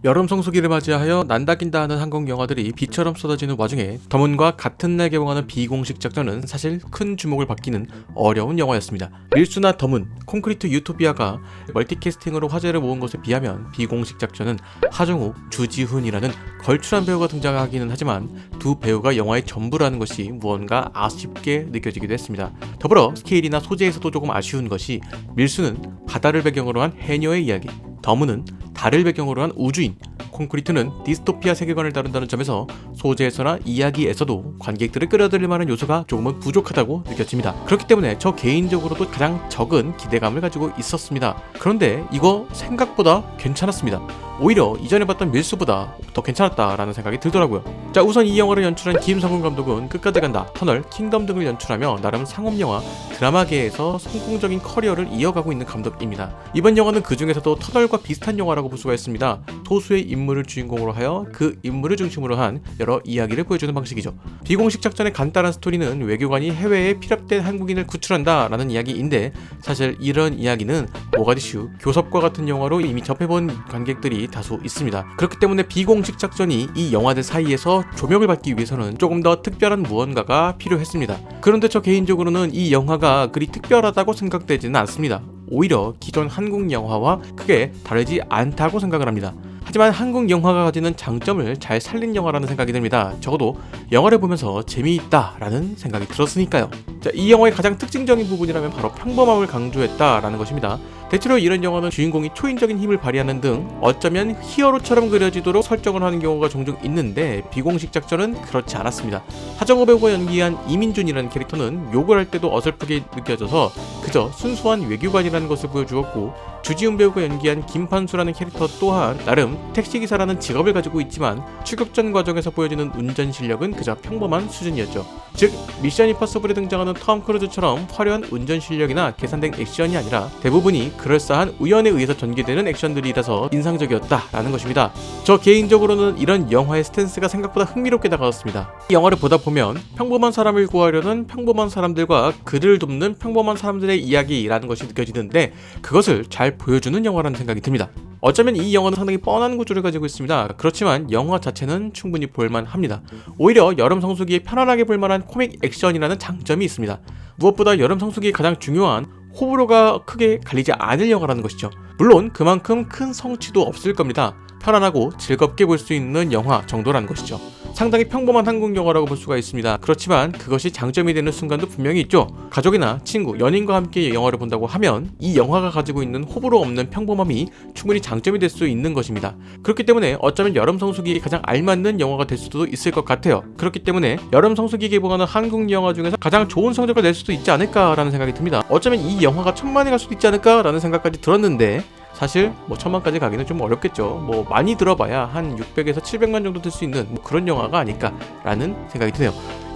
여름 성수기를 맞이하여 난다긴다 하는 한국 영화들이 비처럼 쏟아지는 와중에 더문과 같은 날 개봉하는 비공식 작전은 사실 큰 주목을 받기는 어려운 영화였습니다. 밀수나 더문, 콘크리트 유토피아가 멀티캐스팅으로 화제를 모은 것에 비하면 비공식 작전은 하정우, 주지훈이라는 걸출한 배우가 등장하기는 하지만 두 배우가 영화의 전부라는 것이 무언가 아쉽게 느껴지기도 했습니다. 더불어 스케일이나 소재에서도 조금 아쉬운 것이 밀수는 바다를 배경으로 한 해녀의 이야기, 더문은 달을 배경으로 한 우주인, 콘크리트는 디스토피아 세계관을 다룬다는 점에서 소재에서나 이야기에서도 관객들을 끌어들일 만한 요소가 조금은 부족하다고 느껴집니다. 그렇기 때문에 저 개인적으로도 가장 적은 기대감을 가지고 있었습니다. 그런데 이거 생각보다 괜찮았습니다. 오히려 이전에 봤던 밀수보다 더 괜찮았다라는 생각이 들더라고요. 자, 우선 이 영화를 연출한 김성훈 감독은 끝까지 간다, 터널, 킹덤 등을 연출하며 나름 상업영화, 드라마계에서 성공적인 커리어를 이어가고 있는 감독입니다. 이번 영화는 그 중에서도 터널과 비슷한 영화라고 볼 수가 있습니다. 소수의 인물을 주인공으로 하여 그 인물을 중심으로 한 여러 이야기를 보여주는 방식이죠. 비공식 작전의 간단한 스토리는 외교관이 해외에 피랍된 한국인을 구출한다 라는 이야기인데, 사실 이런 이야기는 모가디슈, 교섭과 같은 영화로 이미 접해본 관객들이 다수 있습니다. 그렇기 때문에 비공식 작전이 이 영화들 사이에서 조명을 받기 위해서는 조금 더 특별한 무언가가 필요했습니다. 그런데 저 개인적으로는 이 영화가 그리 특별하다고 생각되지는 않습니다. 오히려 기존 한국 영화와 크게 다르지 않다고 생각을 합니다. 하지만 한국 영화가 가지는 장점을 잘 살린 영화라는 생각이 듭니다. 적어도 영화를 보면서 재미있다라는 생각이 들었으니까요. 자, 이 영화의 가장 특징적인 부분이라면 바로 평범함을 강조했다라는 것입니다. 대체로 이런 영화는 주인공이 초인적인 힘을 발휘하는 등 어쩌면 히어로처럼 그려지도록 설정을 하는 경우가 종종 있는데, 비공식 작전은 그렇지 않았습니다. 하정우 배우가 연기한 이민준이라는 캐릭터는 욕을 할 때도 어설프게 느껴져서 그저 순수한 외교관이라는 것을 보여주었고, 주지훈 배우가 연기한 김판수라는 캐릭터 또한 나름 택시기사라는 직업을 가지고 있지만 추격전 과정에서 보여지는 운전 실력은 그저 평범한 수준이었죠. 즉, 미션 임파서블에 등장하는 톰 크루즈처럼 화려한 운전 실력이나 계산된 액션이 아니라 대부분이 그럴싸한 우연에 의해서 전개되는 액션들이라서 인상적이었다라는 것입니다. 저 개인적으로는 이런 영화의 스탠스가 생각보다 흥미롭게 다가왔습니다. 이 영화를 보다 보면 평범한 사람을 구하려는 평범한 사람들과 그들을 돕는 평범한 사람들의 이야기라는 것이 느껴지는데, 그것을 잘 보여주는 영화라는 생각이 듭니다. 어쩌면 이 영화는 상당히 뻔한 구조를 가지고 있습니다. 그렇지만 영화 자체는 충분히 볼만합니다. 오히려 여름 성수기에 편안하게 볼만한 코믹 액션이라는 장점이 있습니다. 무엇보다 여름 성수기에 가장 중요한 호불호가 크게 갈리지 않을 영화라는 것이죠. 물론 그만큼 큰 성취도 없을 겁니다. 편안하고 즐겁게 볼 수 있는 영화 정도라는 것이죠. 상당히 평범한 한국 영화라고 볼 수가 있습니다. 그렇지만 그것이 장점이 되는 순간도 분명히 있죠. 가족이나 친구, 연인과 함께 영화를 본다고 하면 이 영화가 가지고 있는 호불호 없는 평범함이 충분히 장점이 될 수 있는 것입니다. 그렇기 때문에 어쩌면 여름 성수기에 가장 알맞는 영화가 될 수도 있을 것 같아요. 그렇기 때문에 여름 성수기에 개봉하는 한국 영화 중에서 가장 좋은 성적을 낼 수도 있지 않을까라는 생각이 듭니다. 어쩌면 이 영화가 1000만이 갈 수도 있지 않을까라는 생각까지 들었는데, 사실 1000만까지 가기는 좀 어렵겠죠. 많이 들어봐야 한 600에서 700만 정도 들 수 있는 그런 영화가 아닐까라는 생각이 드네요.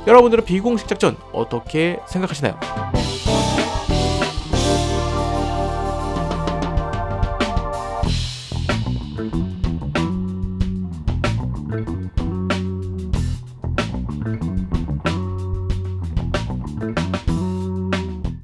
여러분들은 비공식 작전 어떻게 생각하시나요?